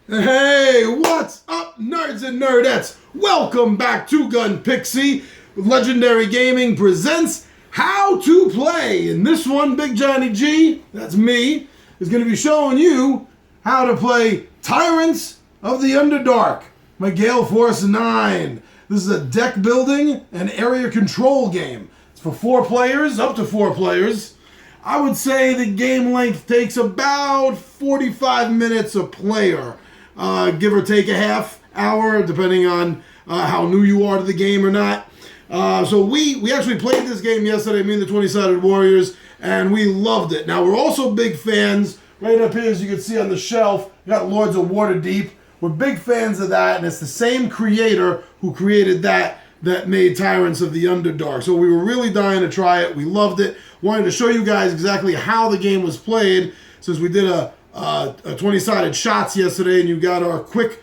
Hey, what's up, nerds and nerdettes? Welcome back to Gun Pixie. Legendary Gaming presents How to Play. In this one, Big Johnny G, that's me, is going to be showing you how to play Tyrants of the Underdark, my Gale Force 9. This is a deck building and area control game. It's for 4 players, up to 4 players. I would say the game length takes about 45 minutes a player. Give or take a half hour, depending on how new you are to the game or not. So we actually played this game yesterday, me and the 20-Sided Warriors, and we loved it. Now, we're also big fans. Right up here, as you can see on the shelf, we got Lords of Waterdeep. We're big fans of that, and it's the same creator who created that made Tyrants of the Underdark. So we were really dying to try it. We loved it. Wanted to show you guys exactly how the game was played, since we did a 20-sided shots yesterday, and you got our quick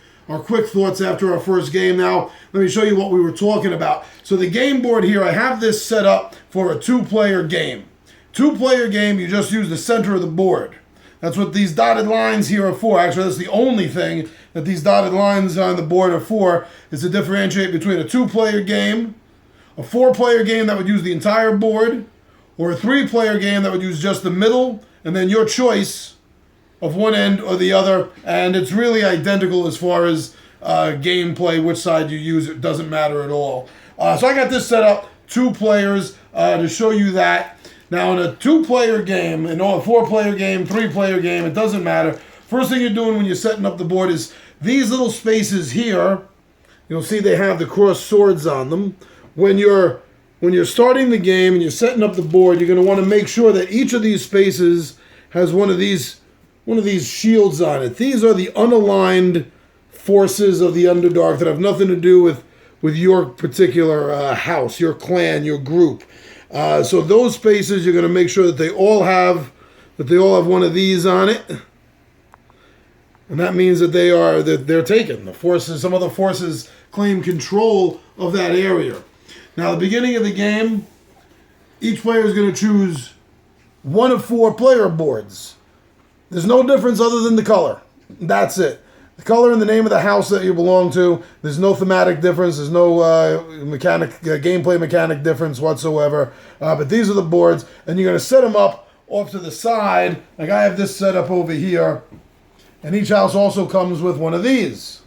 thoughts after our first game. Now, let me show you what we were talking about. So the game board here, I have this set up for a 2-player game. 2-player game, you just use the center of the board. That's what these dotted lines here are for. Actually, that's the only thing that these dotted lines on the board are for, is to differentiate between a 2-player game, a 4-player game that would use the entire board, or a 3-player game that would use just the middle, and then your choice of one end or the other. And it's really identical as far as gameplay, which side you use. It doesn't matter at all. So I got this set up, 2 players, to show you that. Now, in a 2-player game, in a 4-player game, 3-player game, it doesn't matter. First thing you're doing when you're setting up the board is these little spaces here. You'll see they have the crossed swords on them. When you're starting the game and you're setting up the board, you're going to want to make sure that each of these spaces has one of these shields on it. These are the unaligned forces of the Underdark that have nothing to do with your particular house, your clan, your group. So those spaces, you're going to make sure that they all have one of these on it, and that means that they're taken. The forces, some other forces, claim control of that area. Now, at the beginning of the game, each player is going to choose one of 4 player boards. There's no difference other than the color. That's it. The color and the name of the house that you belong to. There's no thematic difference. There's no gameplay mechanic difference whatsoever. But these are the boards, and you're going to set them up off to the side. Like I have this set up over here, and each house also comes with one of these.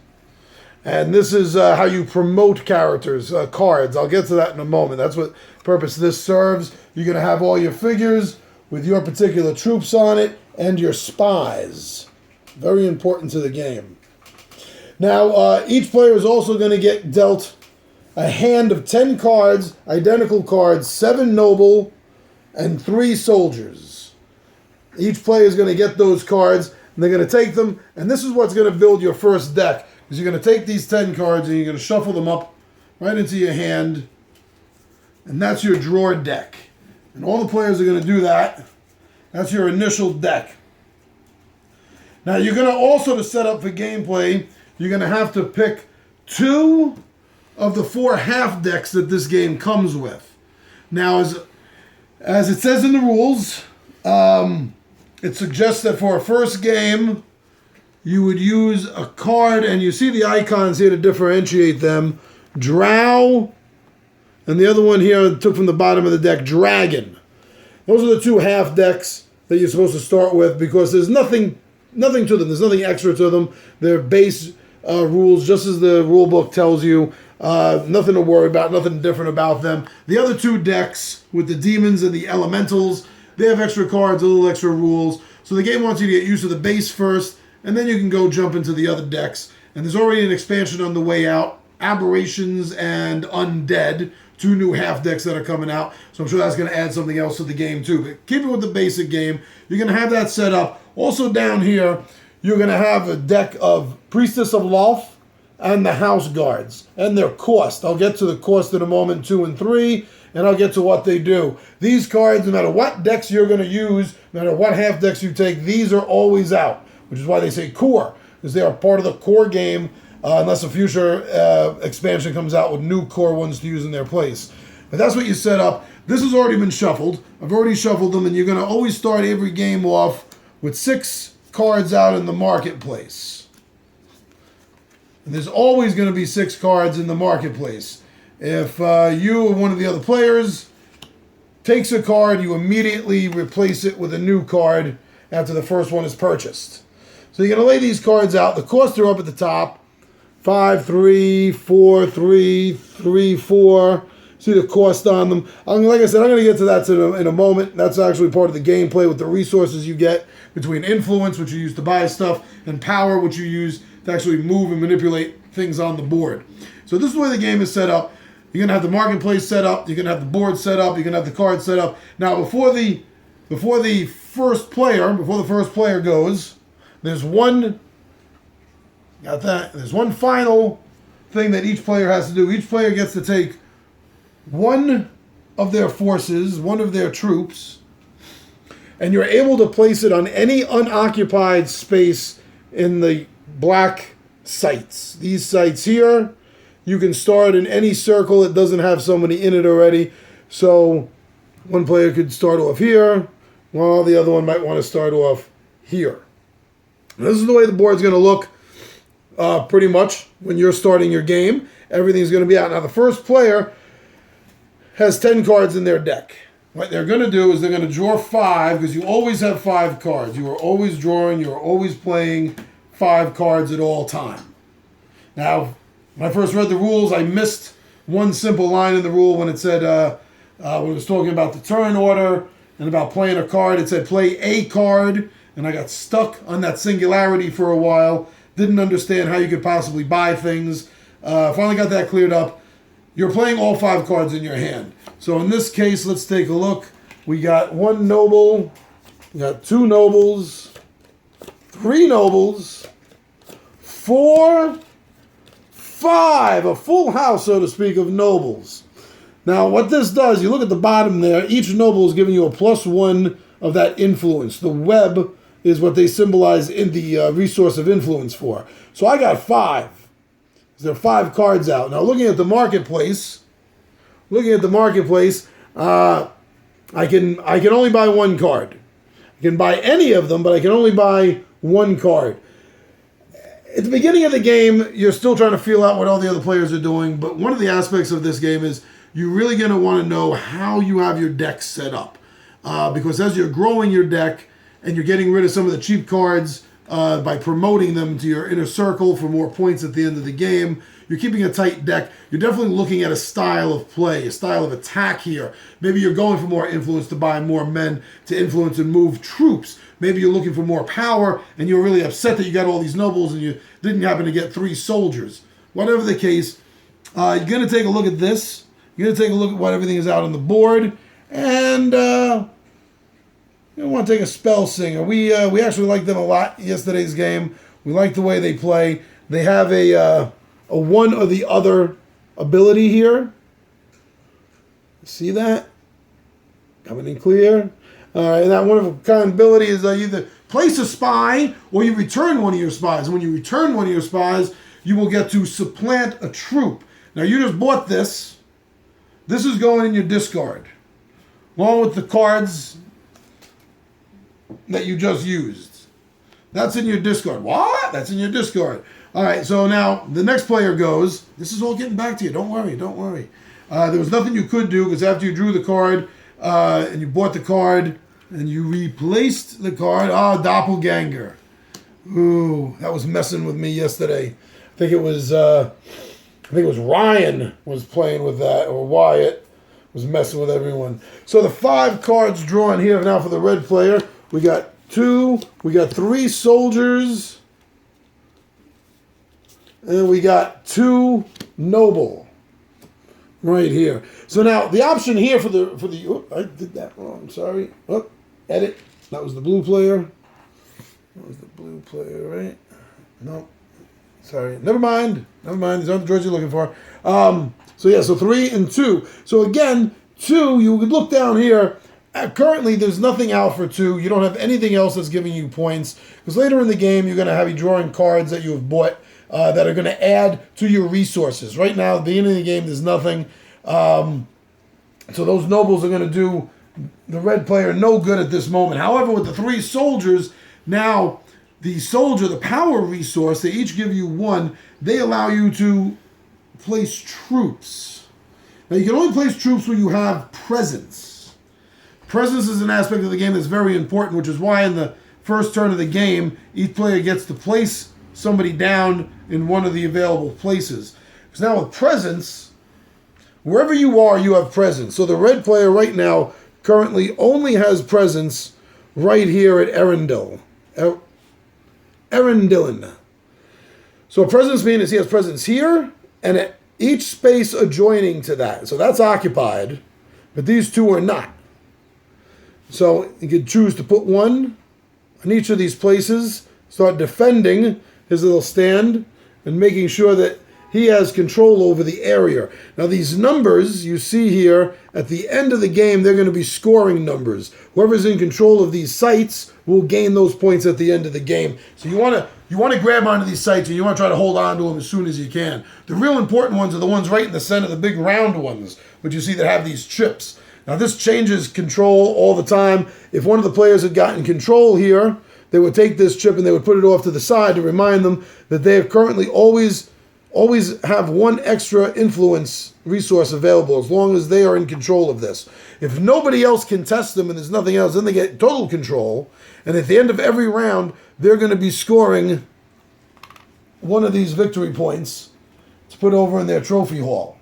And this is how you promote characters, cards. I'll get to that in a moment. That's what purpose this serves. You're going to have all your figures with your particular troops on it, and your spies. Very important to the game. Now, each player is also going to get dealt a hand of 10 cards, identical cards, 7 noble, and 3 soldiers. Each player is going to get those cards, and they're going to take them, and this is what's going to build your first deck. Because you're going to take these 10 cards, and you're going to shuffle them up right into your hand, and that's your drawer deck. And all the players are going to do that. That's your initial deck. Now, you're going to also, to set up for gameplay, you're going to have to pick 2 of the 4 half decks that this game comes with. Now, as it says in the rules, it suggests that for a first game, you would use a card, and you see the icons here to differentiate them. Drow, and the other one here I took from the bottom of the deck, Dragon. Those are the 2 half decks that you're supposed to start with, because there's nothing to them. There's nothing extra to them. They're base rules, just as the rule book tells you. Nothing to worry about, nothing different about them. The other 2 decks with the demons and the elementals, they have extra cards, a little extra rules. So the game wants you to get used to the base first, and then you can go jump into the other decks. And there's already an expansion on the way out, Aberrations and Undead. 2 new half decks that are coming out. So I'm sure that's going to add something else to the game too. But keep it with the basic game. You're going to have that set up. Also down here, you're going to have a deck of Priestess of Loth and the House Guards. And their cost. I'll get to the cost in a moment, 2 and 3. And I'll get to what they do. These cards, no matter what decks you're going to use, no matter what half decks you take, these are always out. Which is why they say core. Because they are part of the core game. Unless a future expansion comes out with new core ones to use in their place. But that's what you set up. This has already been shuffled. I've already shuffled them, and you're going to always start every game off with 6 cards out in the marketplace. And there's always going to be 6 cards in the marketplace. If you or one of the other players takes a card, you immediately replace it with a new card after the first one is purchased. So you're going to lay these cards out. The costs are up at the top. 5, 3, 4, 3, 3, 4. See the cost on them. Like I said, I'm going to get to that in a moment. That's actually part of the gameplay with the resources you get between influence, which you use to buy stuff, and power, which you use to actually move and manipulate things on the board. So this is the way the game is set up. You're going to have the marketplace set up. You're going to have the board set up. You're going to have the cards set up. Now, before the first player goes, there's one. Got that? There's one final thing that each player has to do. Each player gets to take one of their forces, one of their troops, and you're able to place it on any unoccupied space in the black sites. These sites here, you can start in any circle that doesn't have somebody in it already. So one player could start off here, while the other one might want to start off here. And this is the way the board's going to look pretty much when you're starting your game. Everything's going to be out. Now, the first player has 10 cards in their deck. What they're going to do is they're going to draw 5, because you always have 5 cards. You are always drawing. You are always playing 5 cards at all time. Now, when I first read the rules, I missed one simple line in the rule when it said, when it was talking about the turn order and about playing a card, it said play a card, and I got stuck on that singularity for a while. Didn't understand how you could possibly buy things. Finally got that cleared up. You're playing all 5 cards in your hand. So in this case, let's take a look. We got 1 noble, we got 2 nobles, 3 nobles, 4, 5, a full house, so to speak, of nobles. Now, what this does, you look at the bottom there, each noble is giving you a +1 of that influence. The web is what they symbolize in the resource of influence for. So I got 5. There are 5 cards out. Now, looking at the marketplace, I can only buy 1 card. I can buy any of them, but I can only buy 1 card. At the beginning of the game, you're still trying to feel out what all the other players are doing, but one of the aspects of this game is you're really going to want to know how you have your deck set up. Because as you're growing your deck and you're getting rid of some of the cheap cards by promoting them to your inner circle for more points at the end of the game, you're keeping a tight deck. You're definitely looking at a style of play, a style of attack here. Maybe you're going for more influence to buy more men to influence and move troops. Maybe you're looking for more power and you're really upset that you got all these nobles and you didn't happen to get 3 soldiers. Whatever the case, you're going to take a look at this. You're going to take a look at what everything is out on the board. And you want to take a Spell Singer. We actually liked them a lot yesterday's game. We like the way they play. They have a one or the other ability here. See that? Coming in clear. All right, and that one of a kind ability is either place a spy or you return one of your spies. And when you return one of your spies, you will get to supplant a troop. Now, you just bought this. This is going in your discard, along with the cards that you just used. That's in your discard. What? That's in your discard. All right, so now the next player goes. This is all getting back to you. Don't worry, don't worry. There was nothing you could do because after you drew the card and you bought the card and you replaced the card, Doppelganger. Ooh, that was messing with me yesterday. I think it was Ryan was playing with that, or Wyatt was messing with everyone. So the 5 cards drawn here now for the red player. We got 3 soldiers, and we got 2 noble right here. So now the option here for the I did that wrong. I'm sorry. Edit. That was the blue player. Right? No. Sorry. Never mind. These aren't the droids you're looking for. So 3 and 2. So again, 2, you would look down here. Currently, there's nothing out for 2. You don't have anything else that's giving you points. Because later in the game, you're going to have you drawing cards that you have bought that are going to add to your resources. Right now, at the beginning of the game, there's nothing. So those nobles are going to do the red player no good at this moment. However, with the 3 soldiers, now The soldier, the power resource, they each give you one. They allow you to place troops. Now, you can only place troops when you have presence. Presence is an aspect of the game that's very important, which is why in the first turn of the game, each player gets to place somebody down in one of the available places. Because now with presence, wherever you are, you have presence. So the red player right now currently only has presence right here at Erendil. Erendilin. So a presence means he has presence here and at each space adjoining to that. So that's occupied, but these two are not. So you can choose to put one on each of these places, start defending his little stand and making sure that he has control over the area. Now these numbers you see here, at the end of the game, they're going to be scoring numbers. Whoever's in control of these sites will gain those points at the end of the game. So you want to grab onto these sites and you want to try to hold on to them as soon as you can. The real important ones are the ones right in the center, the big round ones, which you see that have these chips. Now this changes control all the time. If one of the players had gotten control here, they would take this chip and they would put it off to the side to remind them that they are currently always have one extra influence resource available as long as they are in control of this. If nobody else can test them and there's nothing else, then they get total control. And at the end of every round, they're going to be scoring one of these victory points to put over in their trophy hall.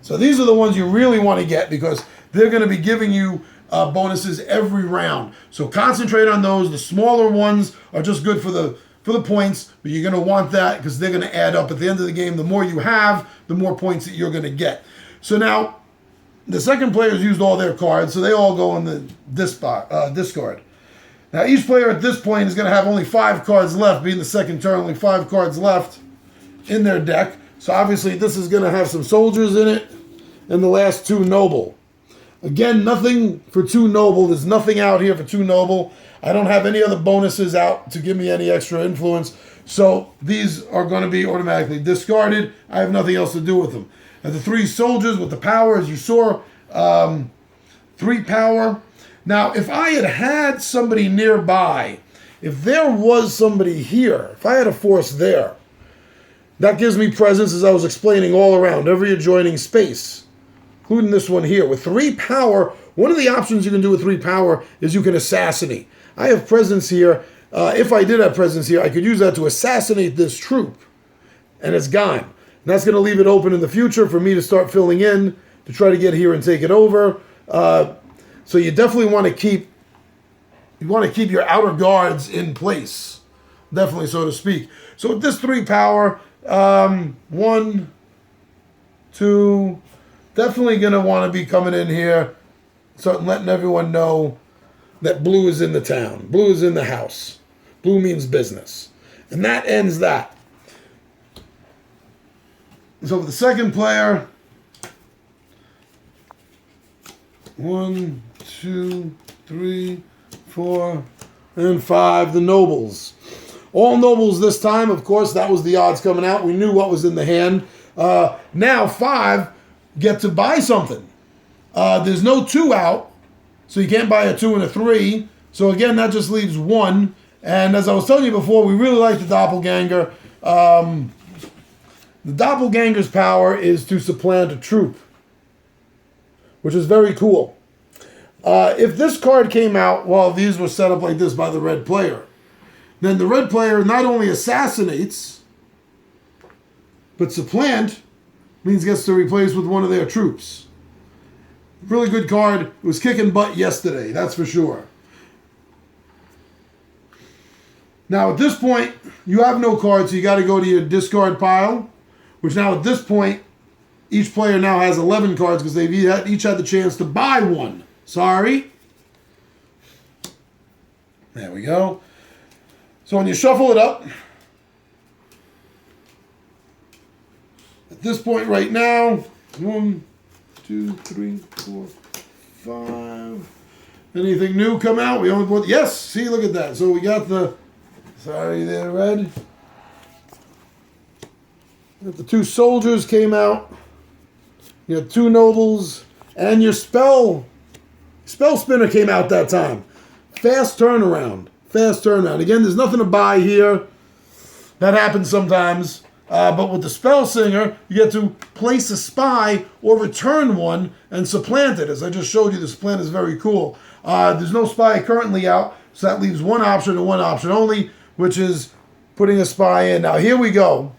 So these are the ones you really want to get because they're going to be giving you bonuses every round. So concentrate on those. The smaller ones are just good for the points, but you're going to want that because they're going to add up at the end of the game. The more you have, the more points that you're going to get. So now, the second player's used all their cards, so they all go in the discard. Now, each player at this point is going to have only 5 cards left, being the second turn, only 5 cards left in their deck. So obviously, this is going to have some soldiers in it, and the last 2 noble. Again, nothing for 2 noble. There's nothing out here for 2 noble. I don't have any other bonuses out to give me any extra influence. So these are going to be automatically discarded. I have nothing else to do with them. And the 3 soldiers with the power, as you saw, 3 power. Now, if I had somebody nearby, if there was somebody here, if I had a force there, that gives me presence, as I was explaining, all around, every adjoining space, including this one here. With 3 power, one of the options you can do with 3 power is you can assassinate. I have presence here. If I did have presence here, I could use that to assassinate this troop, and it's gone. And that's going to leave it open in the future for me to start filling in to try to get here and take it over. So you definitely want to keep your outer guards in place, definitely, so to speak. So with this 3 power, 1, 2, definitely going to want to be coming in here, start letting everyone know that blue is in the town. Blue is in the house. Blue means business. And that ends that. So for the second player, 1, 2, 3, 4, and 5, the nobles. All nobles this time, of course, that was the odds coming out. We knew what was in the hand. Now 5 get to buy something. There's no 2 out, so you can't buy a 2 and a 3. So again, that just leaves 1. And as I was telling you before, we really like the doppelganger. The doppelganger's power is to supplant a troop, which is very cool. If this card came out while these were set up like this by the red player, then the red player not only assassinates, but supplant means gets to replace with one of their troops. Really good card. It was kicking butt yesterday, that's for sure. Now at this point, you have no cards, so you got to go to your discard pile, which now at this point, each player now has 11 cards because they've each had the chance to buy one. Sorry. There we go. So when you shuffle it up, at this point right now, 1, 2, 3, 4, 5. Anything new come out? We only put, yes, see, look at that. So we got the, sorry there, red. The 2 soldiers came out. You had 2 nobles, and your spell spinner came out that time. Fast turnaround. fast turnaround. Again, there's nothing to buy here. That happens sometimes. But with the Spell Singer, you get to place a spy or return one and supplant it. As I just showed you, the supplant is very cool. There's no spy currently out, so that leaves one option and one option only, which is putting a spy in. Now, here we go.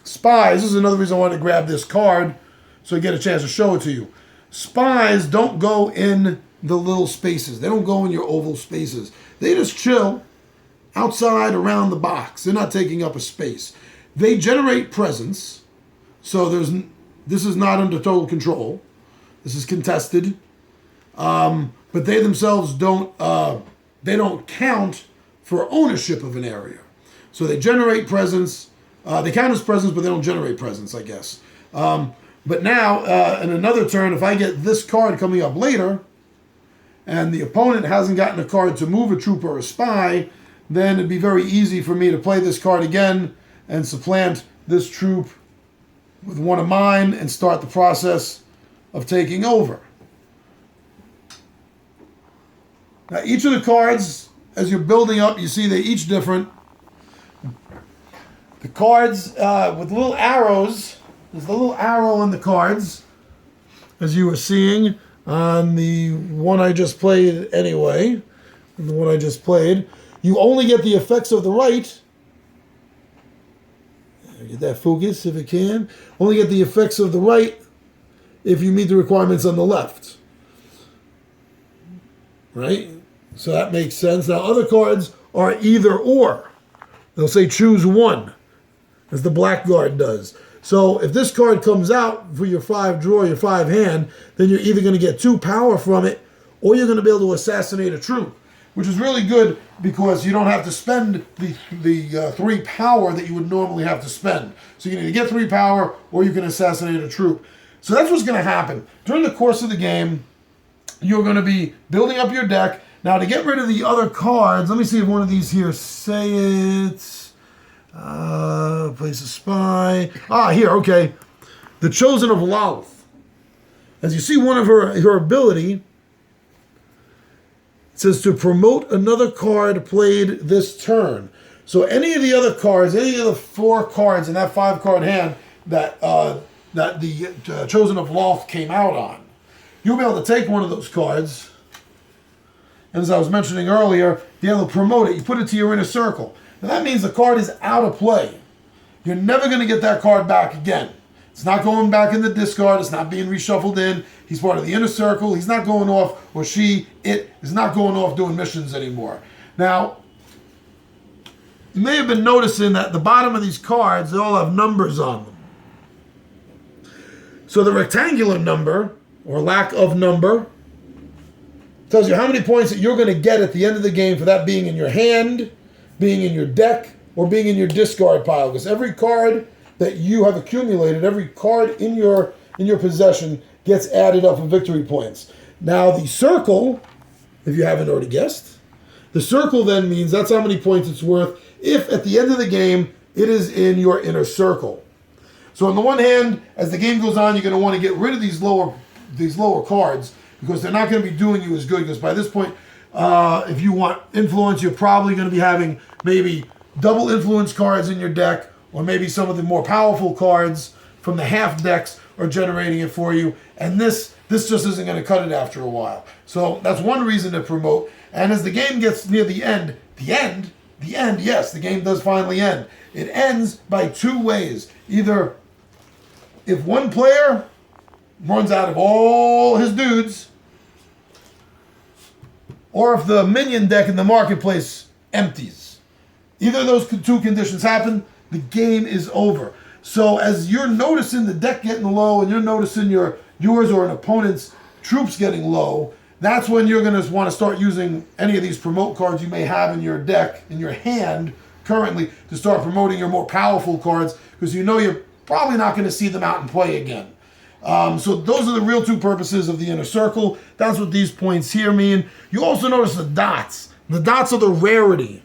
Spies, this is another reason I wanted to grab this card so I get a chance to show it to you. Spies don't go in the little spaces. They don't go in your oval spaces. They just chill outside around the box. They're not taking up a space. They generate presence, so this is not under total control. This is contested, but they themselves don't count for ownership of an area. So they generate presence. They count as presence, but they don't generate presence, I guess. But now, in another turn, if I get this card coming up later, and the opponent hasn't gotten a card to move a troop or a spy, then it'd be very easy for me to play this card again and supplant this troop with one of mine and start the process of taking over. Now, each of the cards, as you're building up, you see they're each different. The cards with little arrows, there's the little arrow on the cards, as you were seeing on the one I just played anyway, the one I just played. You only get the effects of the right. Get that focus if it can. Only get the effects of the right if you meet the requirements on the left. Right? So that makes sense. Now, other cards are either or. They'll say choose one, as the Blackguard does. So if this card comes out for your 5 draw, your 5 hand, then you're either going to get 2 power from it, or you're going to be able to assassinate a troop, which is really good because you don't have to spend the 3 power that you would normally have to spend. So you can either get 3 power, or you can assassinate a troop. So that's what's going to happen. During the course of the game, you're going to be building up your deck. Now, to get rid of the other cards, let me see if one of these here say it. Place a spy. Here, okay. The Chosen of Lalith. As you see, one of her ability, it says to promote another card played this turn. So any of the other cards, any of the 4 cards in that 5-card hand that the Chosen of Lalith came out on, you'll be able to take one of those cards, and as I was mentioning earlier, be able to promote it. You put it to your inner circle. Now that means the card is out of play. You're never going to get that card back again. It's not going back in the discard. It's not being reshuffled in. He's part of the inner circle. He's not going off, or it is not going off doing missions anymore. Now, you may have been noticing that the bottom of these cards, they all have numbers on them. So the rectangular number, or lack of number, tells you how many points that you're going to get at the end of the game for that being in your hand, being in your deck, or being in your discard pile. Because every card that you have accumulated, every card in your possession gets added up for victory points. Now the circle, if you haven't already guessed, the circle then means that's how many points it's worth if at the end of the game it is in your inner circle. So on the one hand, as the game goes on, you're going to want to get rid of these lower cards because they're not going to be doing you as good. Because by this point, if you want influence, you're probably going to be having maybe double influence cards in your deck, or maybe some of the more powerful cards from the half decks are generating it for you. And this just isn't going to cut it after a while. So that's one reason to promote. And as the game gets near the end, yes, the game does finally end. It ends by 2 ways. Either if one player runs out of all his dudes, or if the minion deck in the marketplace empties. Either of those 2 conditions happen, the game is over. So as you're noticing the deck getting low and you're noticing yours or an opponent's troops getting low, that's when you're going to want to start using any of these promote cards you may have in your deck, in your hand currently, to start promoting your more powerful cards, because you know you're probably not going to see them out in play again. So those are the real 2 purposes of the inner circle. That's what these points here mean. You also notice the dots. The dots are the rarity.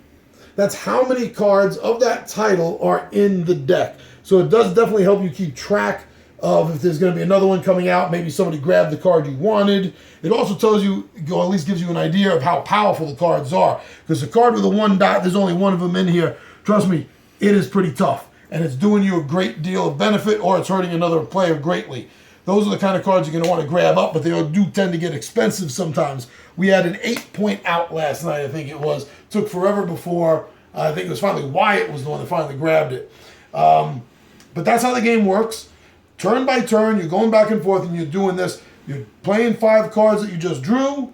That's how many cards of that title are in the deck. So it does definitely help you keep track of if there's going to be another one coming out. Maybe somebody grabbed the card you wanted. It also tells you, or at least gives you an idea of how powerful the cards are. Because the card with the 1 dot, there's only one of them in here. Trust me, it is pretty tough. And it's doing you a great deal of benefit, or it's hurting another player greatly. Those are the kind of cards you're going to want to grab up, but they do tend to get expensive sometimes. We had an 8-point out last night, I think it was. Took forever before, I think it was finally Wyatt was the one that finally grabbed it. But that's how the game works. Turn by turn, you're going back and forth and you're doing this. You're playing 5 cards that you just drew.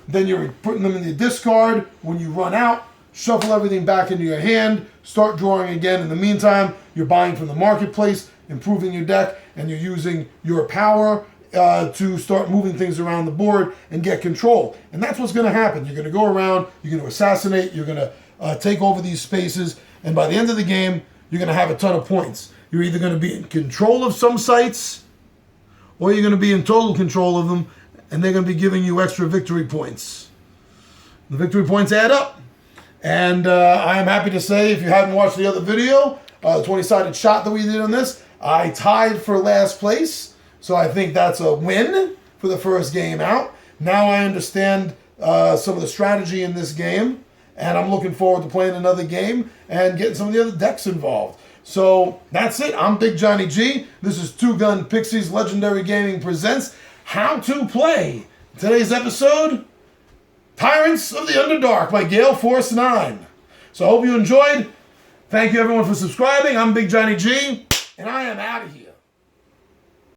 Then you're putting them in the discard. When you run out, shuffle everything back into your hand. Start drawing again. In the meantime, you're buying from the marketplace, improving your deck, and you're using your power to start moving things around the board and get control. And that's what's going to happen. You're going to go around, you're going to assassinate, you're going to take over these spaces, and by the end of the game, you're going to have a ton of points. You're either going to be in control of some sites, or you're going to be in total control of them, and they're going to be giving you extra victory points. The victory points add up. And I am happy to say, if you haven't watched the other video, the 20-sided shot that we did on this, I tied for last place. So I think that's a win for the first game out. Now I understand some of the strategy in this game, and I'm looking forward to playing another game and getting some of the other decks involved. So that's it. I'm Big Johnny G. This is Two Gun Pixie's Legendary Gaming presents How to Play. Today's episode, Tyrants of the Underdark by Gale Force 9. So I hope you enjoyed. Thank you everyone for subscribing. I'm Big Johnny G, and I am out of here.